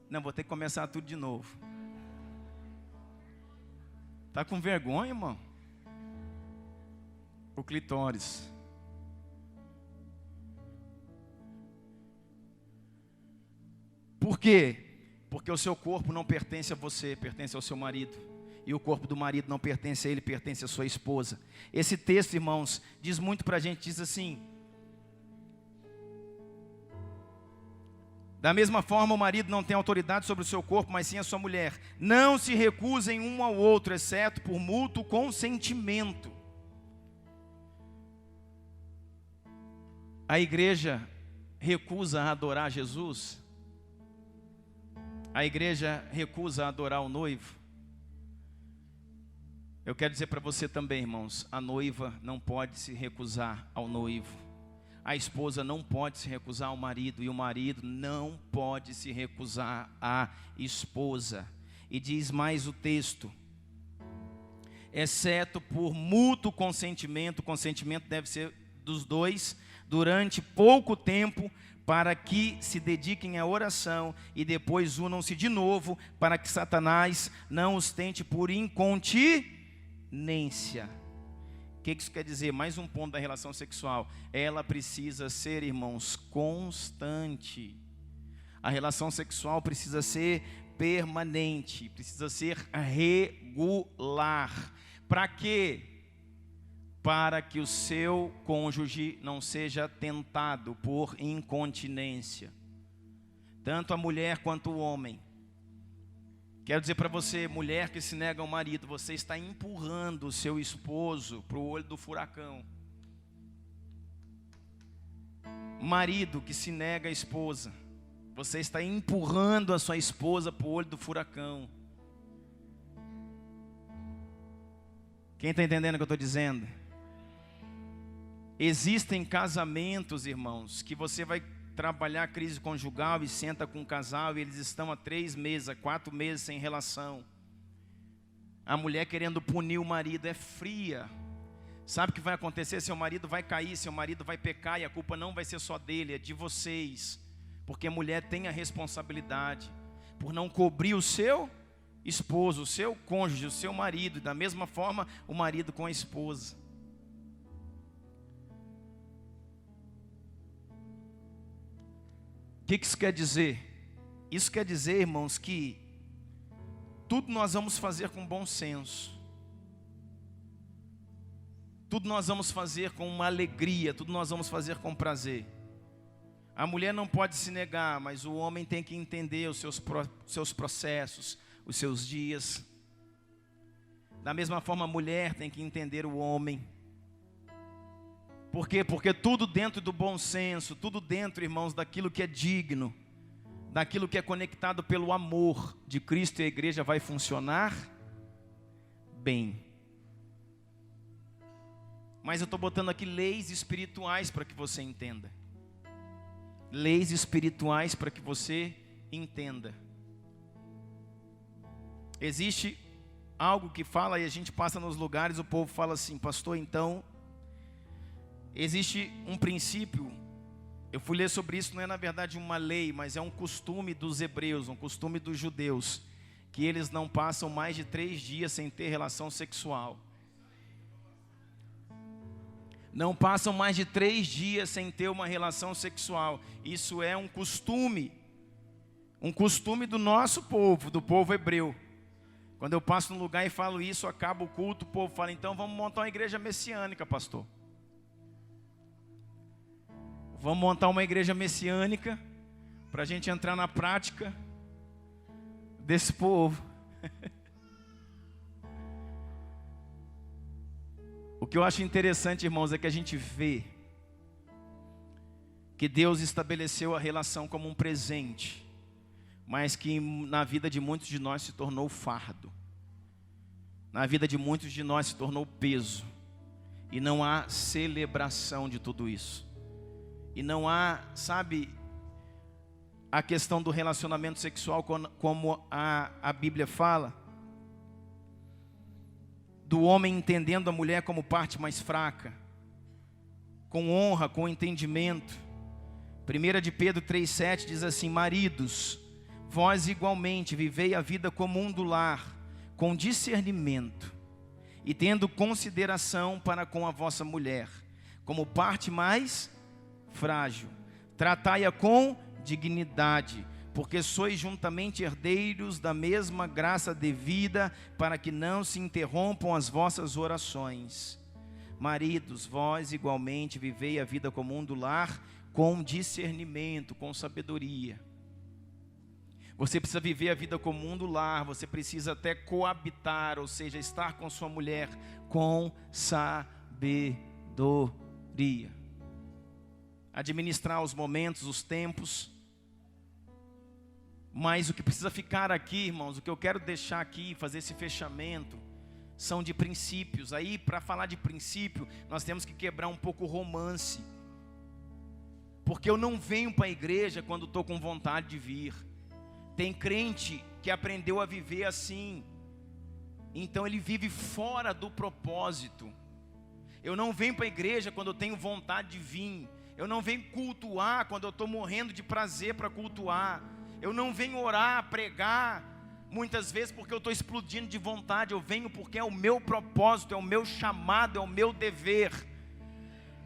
Não, vou ter que começar tudo de novo. Tá com vergonha, irmão? O clitóris. Por quê? Porque o seu corpo não pertence a você, pertence ao seu marido. E o corpo do marido não pertence a ele, pertence à sua esposa. Esse texto, irmãos, diz muito para a gente, diz assim: da mesma forma, o marido não tem autoridade sobre o seu corpo, mas sim a sua mulher. Não se recusem um ao outro, exceto por mútuo consentimento. A igreja recusa a adorar Jesus? A igreja recusa a adorar o noivo? Eu quero dizer para você também, irmãos, a noiva não pode se recusar ao noivo. A esposa não pode se recusar ao marido, e o marido não pode se recusar à esposa. E diz mais o texto: exceto por mútuo consentimento. O consentimento deve ser dos dois, durante pouco tempo, para que se dediquem à oração, e depois unam-se de novo, para que Satanás não os tente por incontinência. O que isso quer dizer? Mais um ponto da relação sexual. Ela precisa ser, irmãos, constante. A relação sexual precisa ser permanente, precisa ser regular. Para quê? Para que o seu cônjuge não seja tentado por incontinência. Tanto a mulher quanto o homem. Quero dizer para você, mulher que se nega ao marido, você está empurrando o seu esposo para o olho do furacão. Marido que se nega à esposa, você está empurrando a sua esposa para o olho do furacão. Quem está entendendo o que eu estou dizendo? Existem casamentos, irmãos, que você vai trabalhar a crise conjugal e senta com um casal e eles estão há 3 meses, há 4 meses sem relação. A mulher querendo punir o marido é fria. Sabe o que vai acontecer? Seu marido vai cair, seu marido vai pecar, e a culpa não vai ser só dele, é de vocês. Porque a mulher tem a responsabilidade por não cobrir o seu esposo, o seu cônjuge, o seu marido, e da mesma forma o marido com a esposa. O que isso quer dizer? Isso quer dizer, irmãos, que tudo nós vamos fazer com bom senso. Tudo nós vamos fazer com uma alegria, tudo nós vamos fazer com prazer. A mulher não pode se negar, mas o homem tem que entender os seus processos, os seus dias. Da mesma forma, a mulher tem que entender o homem. Por quê? Porque tudo dentro do bom senso, tudo dentro, irmãos, daquilo que é digno, daquilo que é conectado pelo amor de Cristo e a igreja vai funcionar bem. Mas eu estou botando aqui leis espirituais para que você entenda. Leis espirituais para que você entenda. Existe algo que fala e a gente passa nos lugares, o povo fala assim: pastor, então existe um princípio. Eu fui ler sobre isso, não é na verdade uma lei, mas é um costume dos hebreus, um costume dos judeus, que eles não passam mais de 3 dias sem ter relação sexual. Não passam mais de 3 dias sem ter uma relação sexual. Isso é um costume do nosso povo, do povo hebreu. Quando eu passo num lugar e falo isso, acaba o culto, o povo fala: então vamos montar uma igreja messiânica, pastor. Vamos montar uma igreja messiânica para a gente entrar na prática desse povo. O que eu acho interessante, irmãos, é que a gente vê que Deus estabeleceu a relação como um presente, mas que na vida de muitos de nós se tornou fardo. Na vida de muitos de nós se tornou peso. E não há celebração de tudo isso. E não há, sabe, a questão do relacionamento sexual como a Bíblia fala, do homem entendendo a mulher como parte mais fraca, com honra, com entendimento. 1 de Pedro 3,7 diz assim: maridos, vós igualmente vivei a vida comum do lar, com discernimento, e tendo consideração para com a vossa mulher, como parte mais frágil. Tratai-a com dignidade, porque sois juntamente herdeiros da mesma graça devida, para que não se interrompam as vossas orações. Maridos, vós igualmente vivei a vida comum do lar com discernimento, com sabedoria. Você precisa viver a vida comum do lar, você precisa até coabitar, ou seja, estar com sua mulher com sabedoria. Administrar os momentos, os tempos. Mas o que precisa ficar aqui, irmãos, o que eu quero deixar aqui, fazer esse fechamento, são de princípios. Aí, para falar de princípio, nós temos que quebrar um pouco o romance. Porque eu não venho para a igreja quando estou com vontade de vir. Tem crente que aprendeu a viver assim. Então ele vive fora do propósito. Eu não venho para a igreja quando eu tenho vontade de vir. Eu não venho cultuar quando eu estou morrendo de prazer para cultuar. Eu não venho orar, pregar, muitas vezes porque eu estou explodindo de vontade. Eu venho porque é o meu propósito, é o meu chamado, é o meu dever.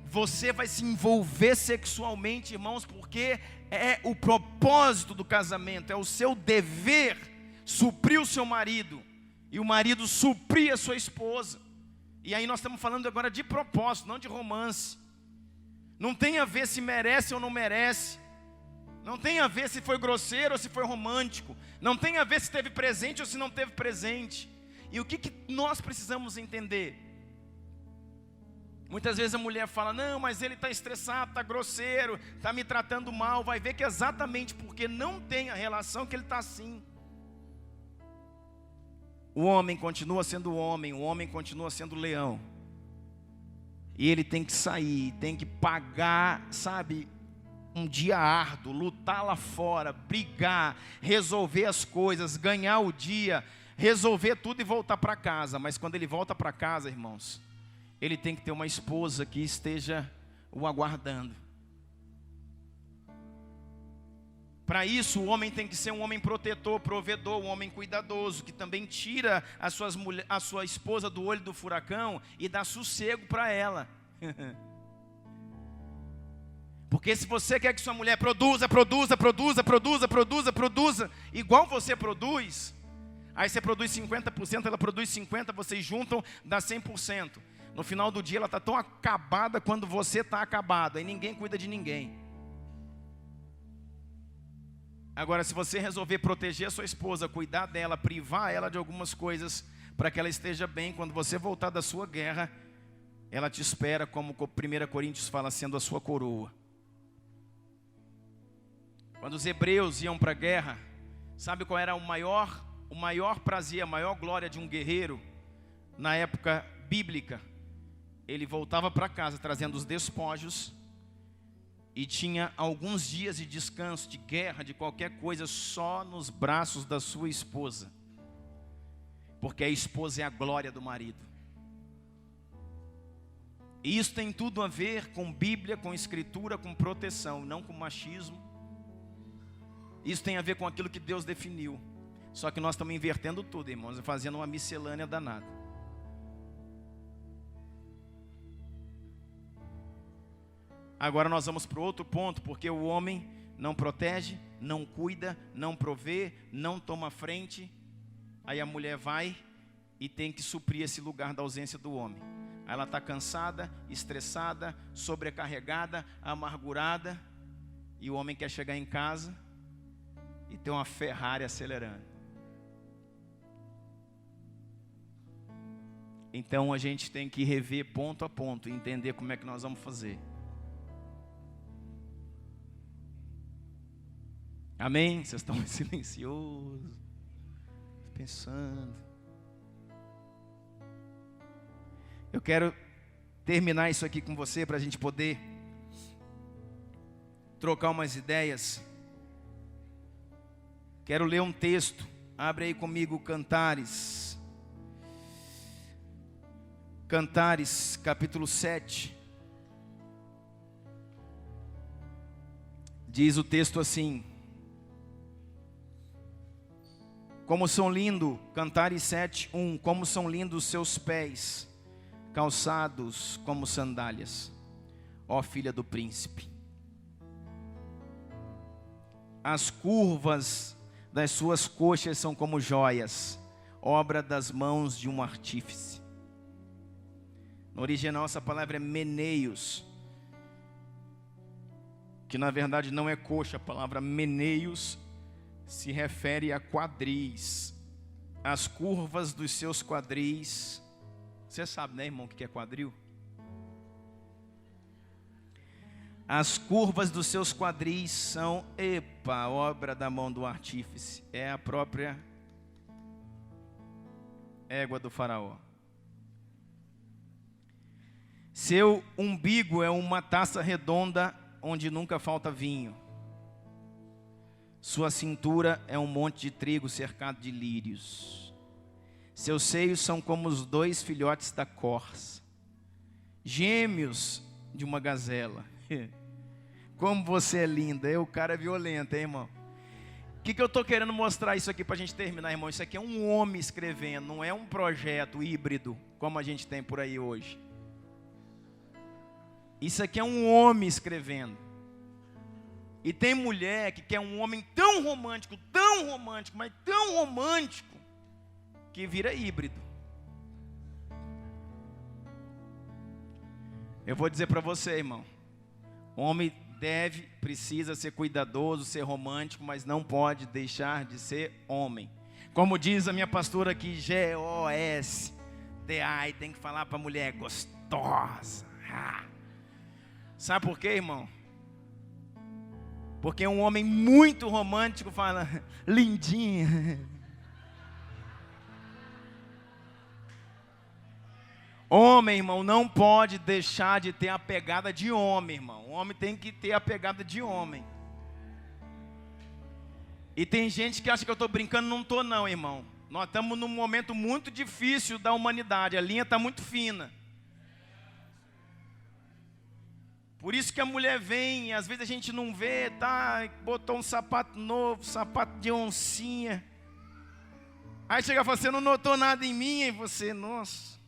Você vai se envolver sexualmente, irmãos, porque é o propósito do casamento, é o seu dever suprir o seu marido, e o marido suprir a sua esposa. E aí nós estamos falando agora de propósito, não de romance. Não tem a ver se merece ou não merece. Não tem a ver se foi grosseiro ou se foi romântico. Não tem a ver se teve presente ou se não teve presente. E o que nós precisamos entender? Muitas vezes a mulher fala, não, mas ele está estressado, está grosseiro, está me tratando mal. Vai ver que é exatamente porque não tem a relação que ele está assim. O homem continua sendo homem, o homem continua sendo leão. E ele tem que sair, tem que pagar, sabe, um dia árduo, lutar lá fora, brigar, resolver as coisas, ganhar o dia, resolver tudo e voltar para casa. Mas quando ele volta para casa, irmãos, ele tem que ter uma esposa que esteja o aguardando. Para isso, o homem tem que ser um homem protetor, provedor, um homem cuidadoso, que também tira a sua esposa do olho do furacão e dá sossego para ela. Porque se você quer que sua mulher produza, igual você produz, aí você produz 50%, ela produz 50%, vocês juntam, dá 100%. No final do dia ela está tão acabada quando você está acabado, aí ninguém cuida de ninguém. Agora, se você resolver proteger a sua esposa, cuidar dela, privar ela de algumas coisas, para que ela esteja bem, quando você voltar da sua guerra, ela te espera, como 1 Coríntios fala, sendo a sua coroa. Quando os hebreus iam para a guerra, sabe qual era o maior prazer, a maior glória de um guerreiro na época bíblica? Ele voltava para casa trazendo os despojos e tinha alguns dias de descanso, de guerra, de qualquer coisa, só nos braços da sua esposa. Porque a esposa é a glória do marido. E isso tem tudo a ver com Bíblia, com Escritura, com proteção, não com machismo. Isso tem a ver com aquilo que Deus definiu. Só que nós estamos invertendo tudo, irmãos, e fazendo uma miscelânea danada. Agora nós vamos para o outro ponto, porque o homem não protege, não cuida, não provê, não toma frente. Aí a mulher vai e tem que suprir esse lugar da ausência do homem. Aí ela está cansada, estressada, sobrecarregada, amargurada. E o homem quer chegar em casa e ter uma Ferrari acelerando. Então a gente tem que rever ponto a ponto e entender como é que nós vamos fazer. Amém? Vocês estão silenciosos, pensando. Eu quero terminar isso aqui com você para a gente poder trocar umas ideias. Quero ler um texto. Abre aí comigo Cantares. Cantares, capítulo 7. Diz o texto assim: como são lindos, Cantares 7:1, como são lindos os seus pés, calçados como sandálias, ó filha do príncipe. As curvas das suas coxas são como joias, obra das mãos de um artífice. No original essa palavra é meneios, que na verdade não é coxa. A palavra meneios se refere a quadris. As curvas dos seus quadris. Você sabe, né, irmão, o que é quadril? As curvas dos seus quadris são, obra da mão do artífice. É a própria égua do faraó. Seu umbigo é uma taça redonda onde nunca falta vinho. Sua cintura é um monte de trigo cercado de lírios. Seus seios são como os 2 filhotes da corça, gêmeos de uma gazela. Como você é linda. O cara é violento, hein, irmão? O que eu estou querendo mostrar isso aqui para a gente terminar, irmão? Isso aqui é um homem escrevendo, não é um projeto híbrido, como a gente tem por aí hoje. Isso aqui é um homem escrevendo. E tem mulher que quer um homem tão romântico, mas tão romântico, que vira híbrido. Eu vou dizer para você, irmão. O homem precisa ser cuidadoso, ser romântico, mas não pode deixar de ser homem. Como diz a minha pastora aqui, GOSDI, tem que falar para a mulher gostosa. Sabe por quê, irmão? Porque um homem muito romântico fala, lindinha. Homem, irmão, não pode deixar de ter a pegada de homem, irmão. O homem tem que ter a pegada de homem. E tem gente que acha que eu estou brincando, não estou não, irmão. Nós estamos num momento muito difícil da humanidade, a linha está muito fina. Por isso que a mulher vem, e às vezes a gente não vê, botou um sapato novo, sapato de oncinha. Aí chega e fala, você não notou nada em mim, e você, nossa,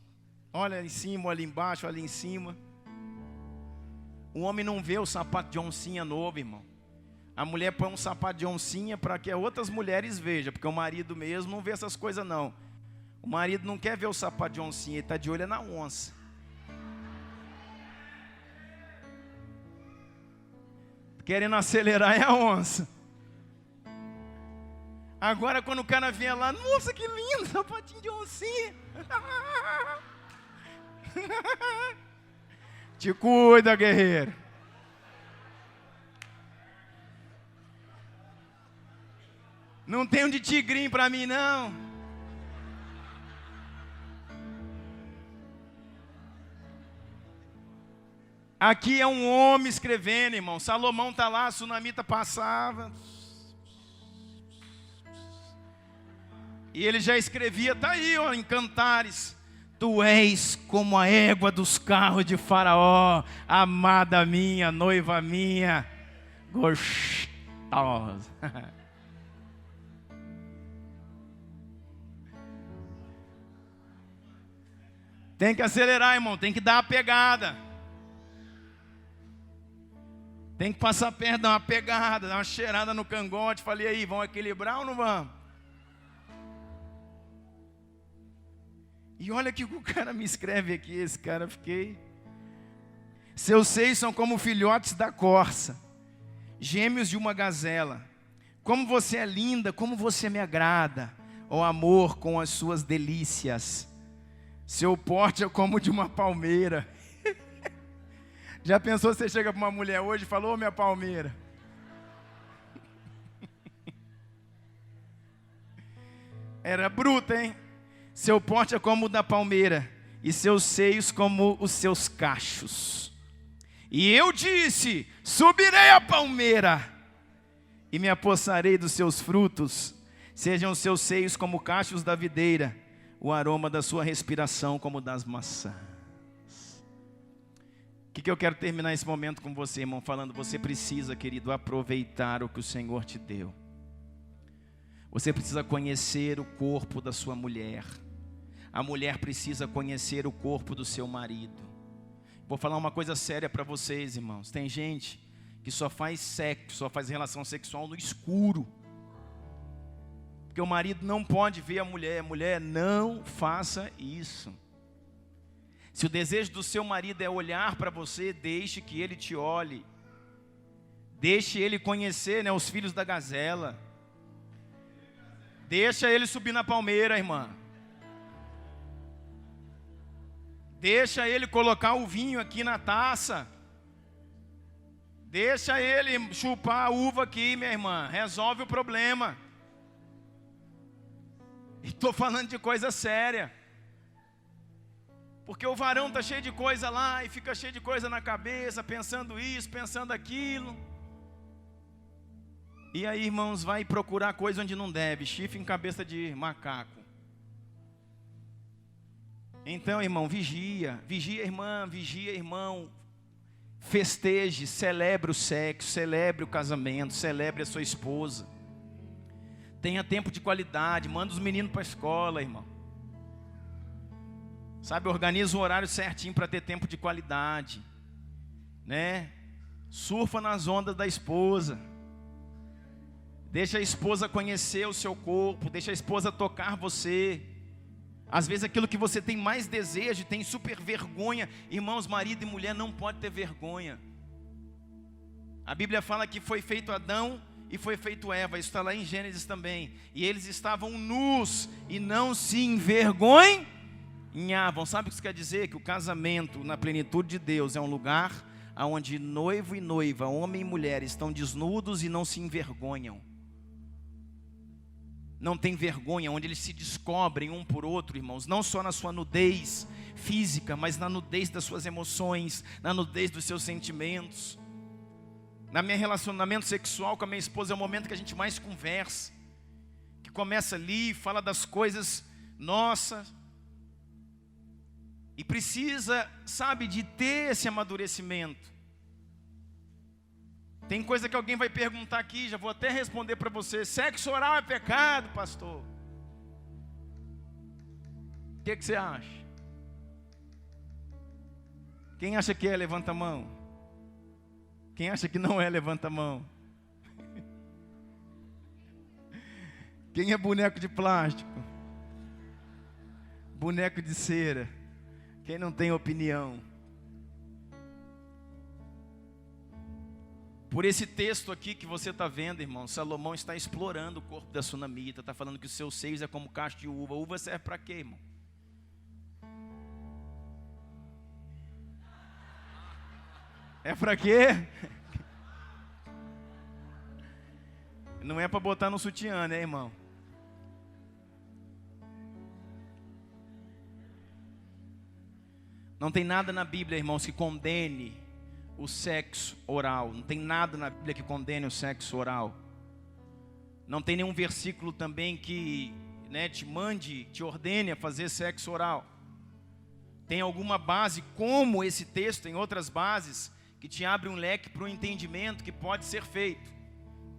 olha em cima, olha embaixo, olha em cima. O homem não vê o sapato de oncinha novo, irmão. A mulher põe um sapato de oncinha para que outras mulheres vejam, porque o marido mesmo não vê essas coisas não. O marido não quer ver o sapato de oncinha, ele está de olho na onça. Querendo acelerar é a onça. Agora quando o cara vem lá, nossa que lindo, sapatinho de oncinha. Te cuida, guerreiro. Não tem um de tigrinho para mim não. Aqui é um homem escrevendo, irmão. Salomão está lá, a sunamita passava. E ele já escrevia, está aí, ó, em Cantares. Tu és como a égua dos carros de Faraó, amada minha, noiva minha, gostosa. Tem que acelerar, irmão, tem que dar a pegada. Tem que passar perto, dar uma pegada, dar uma cheirada no cangote. Falei, aí, vão equilibrar ou não vão? E olha que o cara me escreve aqui, esse cara, fiquei. Seus seios são como filhotes da corça, gêmeos de uma gazela. Como você é linda, como você me agrada, ó amor, com as suas delícias. Seu porte é como de uma palmeira. Já pensou, você chega para uma mulher hoje e fala, ô minha palmeira. Era bruta, hein? Seu porte é como o da palmeira, e seus seios como os seus cachos. E eu disse, subirei a palmeira, e me apossarei dos seus frutos. Sejam os seus seios como cachos da videira, o aroma da sua respiração como das maçãs. O que eu quero terminar esse momento com você, irmão, falando, você precisa, querido, aproveitar o que o Senhor te deu. Você precisa conhecer o corpo da sua mulher. A mulher precisa conhecer o corpo do seu marido. Vou falar uma coisa séria para vocês, irmãos. Tem gente que só faz sexo, só faz relação sexual no escuro. Porque o marido não pode ver a mulher, não faça isso. Se o desejo do seu marido é olhar para você, deixe que ele te olhe. Deixe ele conhecer, né, os filhos da gazela. Deixa ele subir na palmeira, irmã. Deixa ele colocar o vinho aqui na taça. Deixa ele chupar a uva aqui, minha irmã. Resolve o problema. E estou falando de coisa séria. Porque o varão está cheio de coisa lá e fica cheio de coisa na cabeça, pensando isso, pensando aquilo. E aí, irmãos, vai procurar coisa onde não deve, chifre em cabeça de macaco. Então, irmão, vigia, irmã, vigia, irmão. Festeje, celebre o sexo, celebre o casamento, celebre a sua esposa. Tenha tempo de qualidade, manda os meninos para a escola, irmão. Sabe, organiza o horário certinho para ter tempo de qualidade, né? Surfa nas ondas da esposa. Deixa a esposa conhecer o seu corpo, deixa a esposa tocar você. Às vezes aquilo que você tem mais desejo, tem super vergonha. Irmãos, marido e mulher não pode ter vergonha. A Bíblia fala que foi feito Adão e foi feito Eva, isso está lá em Gênesis também. E eles estavam nus e não se envergonhavam. Sabe o que isso quer dizer? Que o casamento na plenitude de Deus é um lugar onde noivo e noiva, homem e mulher, estão desnudos e não se envergonham. Não tem vergonha, onde eles se descobrem um por outro, irmãos, não só na sua nudez física, mas na nudez das suas emoções, na nudez dos seus sentimentos. Na meu relacionamento sexual com a minha esposa é o momento que a gente mais conversa, que começa ali, fala das coisas nossas, e precisa, sabe, de ter esse amadurecimento. Tem coisa que alguém vai perguntar aqui, já vou até responder para você. Sexo oral é pecado, pastor? O que você acha? Quem acha que é, levanta a mão. Quem acha que não é, levanta a mão. Quem é boneco de plástico? Boneco de cera? Quem não tem opinião? Por esse texto aqui que você está vendo, irmão, Salomão está explorando o corpo da sunamita, está falando que os seus seios é como cacho de uva. Uva serve para quê, irmão? É para quê? Não é para botar no sutiã, né, irmão? Não tem nada na Bíblia, irmãos, que condene o sexo oral. Não tem nada na Bíblia que condene o sexo oral. Não tem nenhum versículo também que, né, te ordene a fazer sexo oral. Tem alguma base, como esse texto, em outras bases, que te abre um leque para o entendimento que pode ser feito.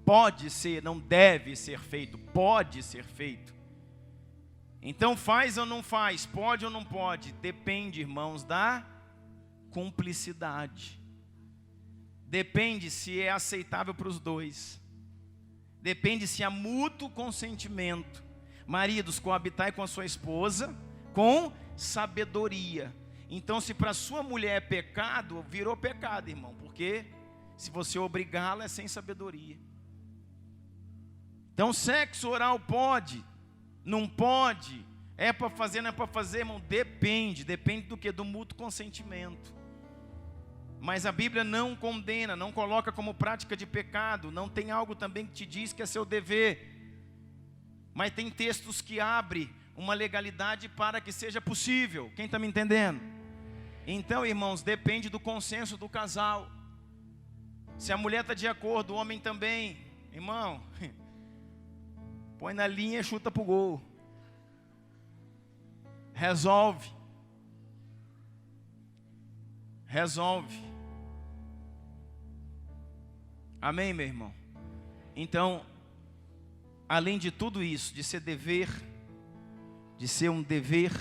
Pode ser, não deve ser feito, pode ser feito. Então faz ou não faz, pode ou não pode, depende, irmãos, da cumplicidade. Depende se é aceitável para os dois. Depende se há mútuo consentimento. Maridos, coabitai com a sua esposa com sabedoria. Então, se para sua mulher é pecado, virou pecado, irmão. Porque se você obrigá-la é sem sabedoria. Então, sexo oral pode, não pode, é para fazer, não é para fazer, irmão. Depende do que? Do mútuo consentimento. Mas a Bíblia não condena, não coloca como prática de pecado. Não tem algo também que te diz que é seu dever. Mas tem textos que abrem uma legalidade para que seja possível. Quem está me entendendo? Então, irmãos, depende do consenso do casal. Se a mulher está de acordo, o homem também. Irmão, põe na linha e chuta para o gol. Resolve. Amém, meu irmão? Então, além de tudo isso, de ser dever, de ser um dever,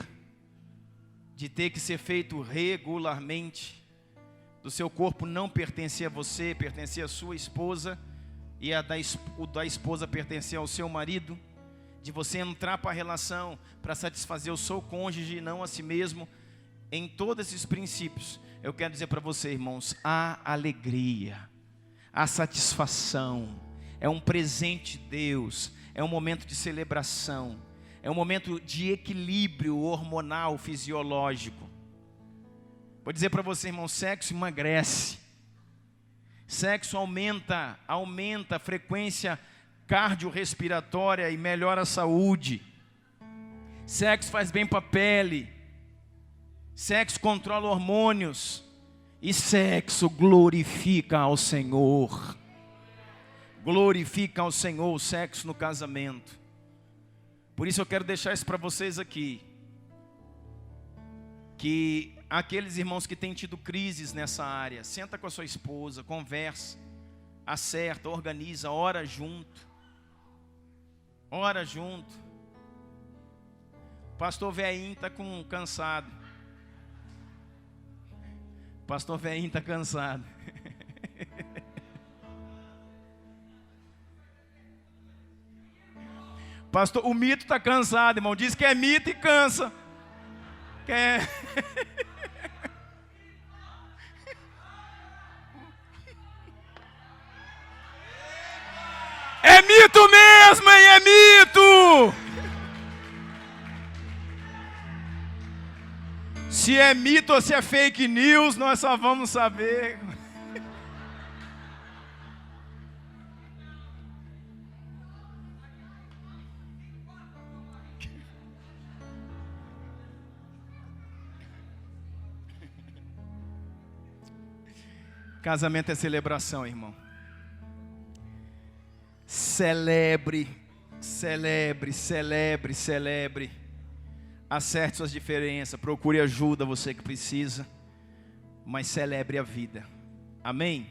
de ter que ser feito regularmente, do seu corpo não pertencer a você, pertencer à sua esposa, e o da esposa pertencer ao seu marido, de você entrar para a relação para satisfazer o seu cônjuge e não a si mesmo, em todos esses princípios, eu quero dizer para você, irmãos, há alegria, há satisfação, é um presente de Deus, é um momento de celebração, é um momento de equilíbrio hormonal, fisiológico. Vou dizer para você, irmão, sexo emagrece, sexo aumenta a frequência cardiorrespiratória e melhora a saúde, sexo faz bem para a pele, sexo controla hormônios, e sexo glorifica ao Senhor. Glorifica ao Senhor o sexo no casamento. Por isso eu quero deixar isso para vocês aqui, que aqueles irmãos que têm tido crises nessa área, senta com a sua esposa, conversa, acerta, organiza, ora junto. Ora junto. Pastor Veinho está cansado. Pastor Veinho está cansado. Pastor, o mito está cansado, irmão. Diz que é mito e cansa. É mito mesmo, hein? É mito! Se é mito ou se é fake news, nós só vamos saber. Casamento é celebração, irmão. Celebre, celebre, celebre, celebre. Acerte suas diferenças, procure ajuda, você que precisa, mas celebre a vida. Amém?